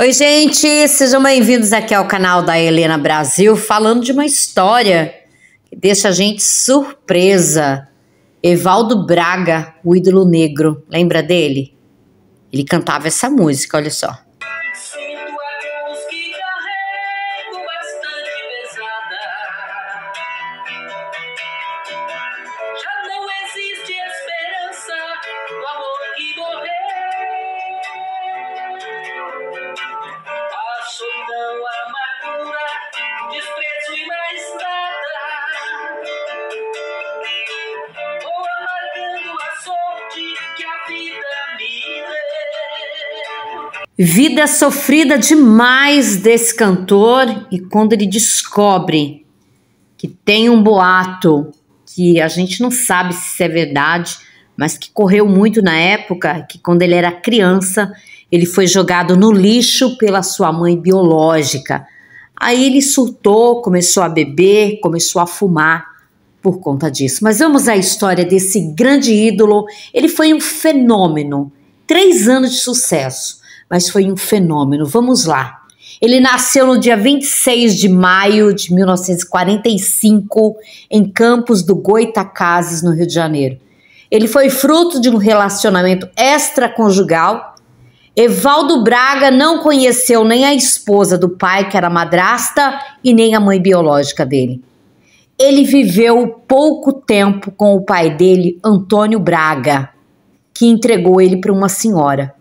Oi, gente, sejam bem-vindos aqui ao canal da Helena Brasil, falando de uma história que deixa a gente surpresa. Evaldo Braga, o ídolo negro, lembra dele? Ele cantava essa música, olha só. Sinto a cruz que carrego bastante pesada. Já não existe esperança do amor que morreu. A solidão, a amargura, desprezo e mais nada. Vou amargando a sorte que a vida me deu. Vida sofrida demais desse cantor, e quando ele descobre que tem um boato que a gente não sabe se isso é verdade, mas que correu muito na época, que quando ele era criança, ele foi jogado no lixo pela sua mãe biológica. Aí ele surtou, começou a beber, começou a fumar por conta disso. Mas vamos à história desse grande ídolo. Ele foi um fenômeno, 3 anos de sucesso, mas foi um fenômeno. Vamos lá. Ele nasceu no dia 26 de maio de 1945, em Campos do Goytacazes, no Rio de Janeiro. Ele foi fruto de um relacionamento extraconjugal. Evaldo Braga não conheceu nem a esposa do pai, que era madrasta, e nem a mãe biológica dele. Ele viveu pouco tempo com o pai dele, Antônio Braga, que entregou ele para uma senhora.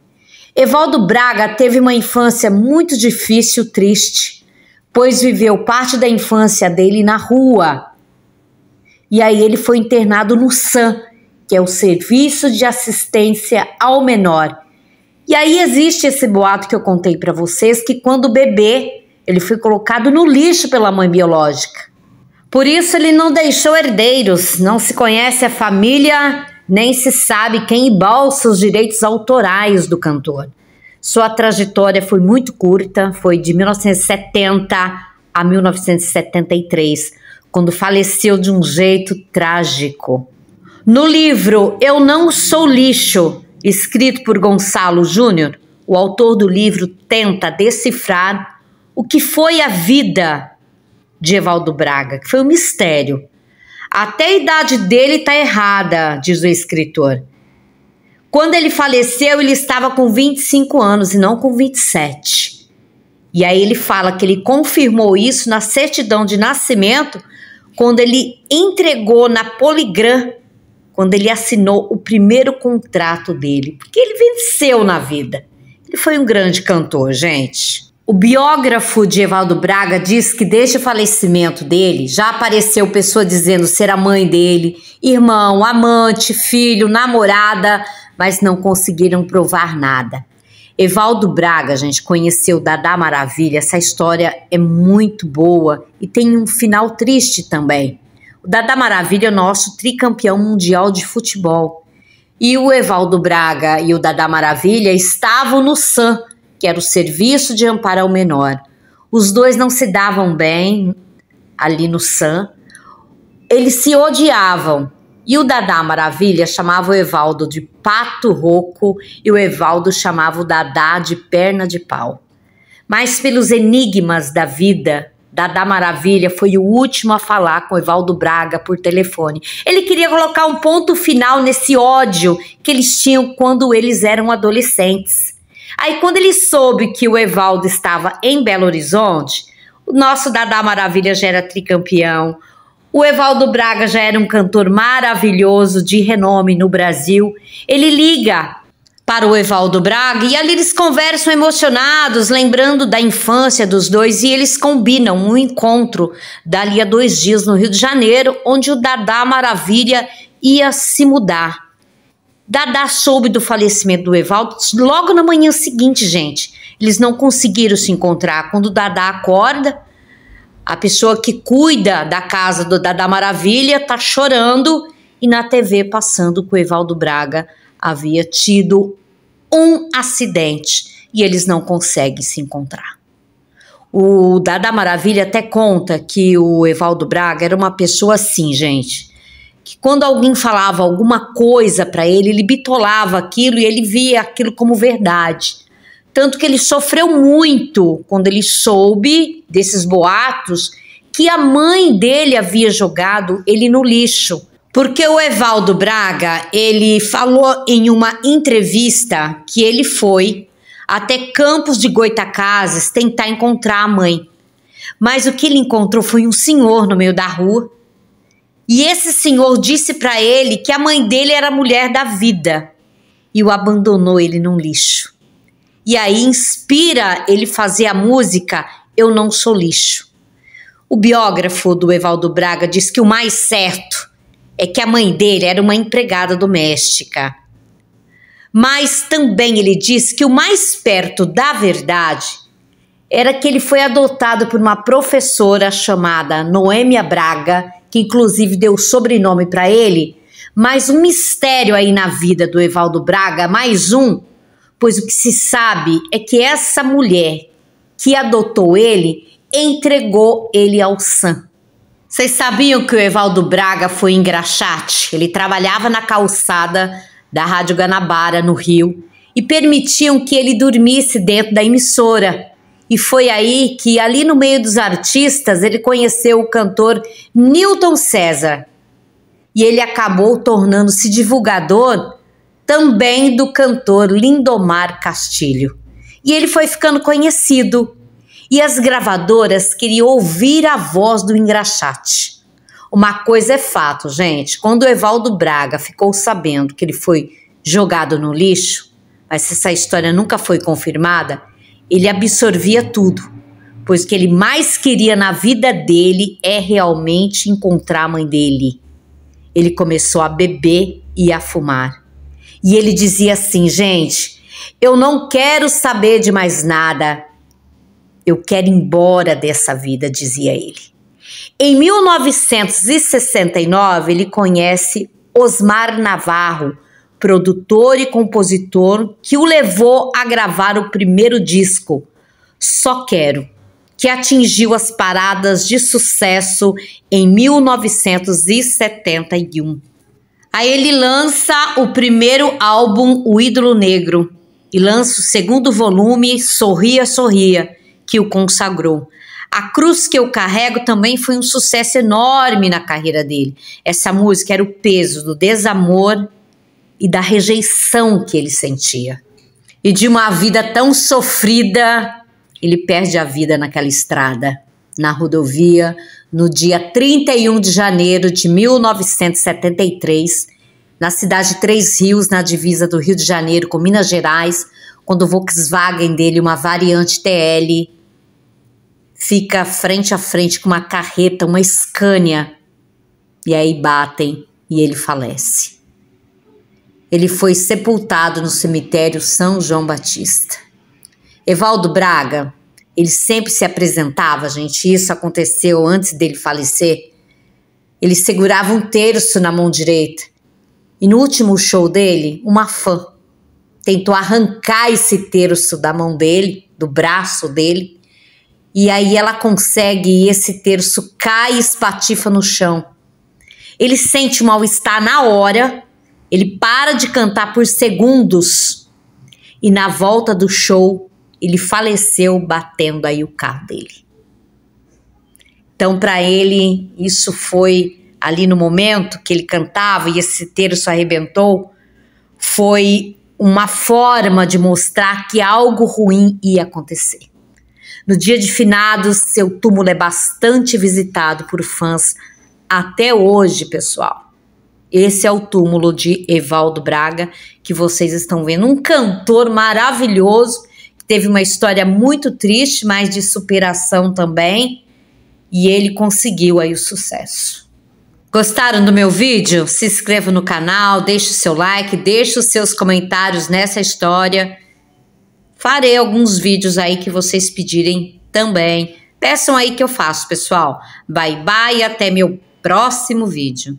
Evaldo Braga teve uma infância muito difícil, triste, pois viveu parte da infância dele na rua. E aí ele foi internado no SAM, que é o Serviço de Assistência ao Menor. E aí existe esse boato que eu contei para vocês, que quando bebê, ele foi colocado no lixo pela mãe biológica. Por isso ele não deixou herdeiros, não se conhece a família, nem se sabe quem embolsa os direitos autorais do cantor. Sua trajetória foi muito curta, foi de 1970 a 1973, quando faleceu de um jeito trágico. No livro Eu Não Sou Lixo, escrito por Gonçalo Júnior, o autor do livro tenta decifrar o que foi a vida de Evaldo Braga, que foi um mistério. Até a idade dele está errada, diz o escritor. Quando ele faleceu, ele estava com 25 anos e não com 27. E aí ele fala que ele confirmou isso na certidão de nascimento, quando ele entregou na Poligram, quando ele assinou o primeiro contrato dele, porque ele venceu na vida. Ele foi um grande cantor, gente. O biógrafo de Evaldo Braga diz que desde o falecimento dele já apareceu pessoa dizendo ser a mãe dele, irmão, amante, filho, namorada, mas não conseguiram provar nada. Evaldo Braga, gente, conheceu Dadá Maravilha. Essa história é muito boa e tem um final triste também. O Dadá Maravilha é o nosso tricampeão mundial de futebol. E o Evaldo Braga e o Dadá Maravilha estavam no SAM, que era o Serviço de Amparo ao Menor. Os dois não se davam bem ali no SAM. Eles se odiavam. E o Dadá Maravilha chamava o Evaldo de pato rouco e o Evaldo chamava o Dadá de perna de pau. Mas pelos enigmas da vida, Dadá Maravilha foi o último a falar com Evaldo Braga por telefone. Ele queria colocar um ponto final nesse ódio que eles tinham quando eles eram adolescentes. Aí quando ele soube que o Evaldo estava em Belo Horizonte, o nosso Dadá Maravilha já era tricampeão, o Evaldo Braga já era um cantor maravilhoso, de renome no Brasil. Ele liga para o Evaldo Braga e ali eles conversam emocionados, lembrando da infância dos dois, e eles combinam um encontro dali a 2 dias no Rio de Janeiro, onde o Dadá Maravilha ia se mudar. Dadá soube do falecimento do Evaldo logo na manhã seguinte, gente. Eles não conseguiram se encontrar. Quando o Dadá acorda, a pessoa que cuida da casa do Dadá Maravilha tá chorando e na TV passando que o Evaldo Braga havia tido um acidente e eles não conseguem se encontrar. O Dadá Maravilha até conta que o Evaldo Braga era uma pessoa assim, gente, que quando alguém falava alguma coisa para ele, ele bitolava aquilo e ele via aquilo como verdade. Tanto que ele sofreu muito quando ele soube desses boatos que a mãe dele havia jogado ele no lixo. Porque o Evaldo Braga, ele falou em uma entrevista que ele foi até Campos de Goytacazes tentar encontrar a mãe. Mas o que ele encontrou foi um senhor no meio da rua. E esse senhor disse para ele que a mãe dele era a mulher da vida e o abandonou ele num lixo. E aí inspira ele fazer a música Eu Não Sou Lixo. O biógrafo do Evaldo Braga diz que o mais certo é que a mãe dele era uma empregada doméstica. Mas também ele diz que o mais perto da verdade era que ele foi adotado por uma professora chamada Noêmia Braga, que inclusive deu o sobrenome para ele, mas um mistério aí na vida do Evaldo Braga, mais um, pois o que se sabe é que essa mulher que adotou ele entregou ele ao Sam. Vocês sabiam que o Evaldo Braga foi engraxate? Ele trabalhava na calçada da Rádio Guanabara, no Rio, e permitiam que ele dormisse dentro da emissora. E foi aí que, ali no meio dos artistas, ele conheceu o cantor Newton César. E ele acabou tornando-se divulgador também do cantor Lindomar Castilho. E ele foi ficando conhecido. E as gravadoras queriam ouvir a voz do engraxate. Uma coisa é fato, gente. Quando o Evaldo Braga ficou sabendo que ele foi jogado no lixo, mas essa história nunca foi confirmada, ele absorvia tudo, pois o que ele mais queria na vida dele é realmente encontrar a mãe dele. Ele começou a beber e a fumar. E ele dizia assim, gente, eu não quero saber de mais nada. Eu quero ir embora dessa vida, dizia ele. Em 1969, ele conhece Osmar Navarro, produtor e compositor, que o levou a gravar o primeiro disco, Só Quero, que atingiu as paradas de sucesso em 1971. Aí ele lança o primeiro álbum, O Ídolo Negro, e lança o segundo volume, Sorria, Sorria, que o consagrou. A Cruz Que Eu Carrego também foi um sucesso enorme na carreira dele. Essa música era o peso do desamor e da rejeição que ele sentia. E de uma vida tão sofrida, ele perde a vida naquela estrada, na rodovia, no dia 31 de janeiro de 1973, na cidade de Três Rios, na divisa do Rio de Janeiro com Minas Gerais, quando o Volkswagen dele, uma variante TL, fica frente a frente com uma carreta, uma Scania, e aí batem e ele falece. Ele foi sepultado no cemitério São João Batista. Evaldo Braga, ele sempre se apresentava, gente, isso aconteceu antes dele falecer. Ele segurava um terço na mão direita. E no último show dele, uma fã tentou arrancar esse terço da mão dele, do braço dele, e aí ela consegue e esse terço cai e espatifa no chão. Ele sente um mal-estar na hora, ele para de cantar por segundos e na volta do show ele faleceu batendo aí o carro dele. Então para ele isso foi ali no momento que ele cantava e esse terço arrebentou, foi uma forma de mostrar que algo ruim ia acontecer. No dia de finados, seu túmulo é bastante visitado por fãs até hoje, pessoal. Esse é o túmulo de Evaldo Braga, que vocês estão vendo. Um cantor maravilhoso, que teve uma história muito triste, mas de superação também. E ele conseguiu aí o sucesso. Gostaram do meu vídeo? Se inscreva no canal, deixe o seu like, deixe os seus comentários nessa história. Farei alguns vídeos aí que vocês pedirem também. Peçam aí que eu faço, pessoal. Bye, bye e até meu próximo vídeo.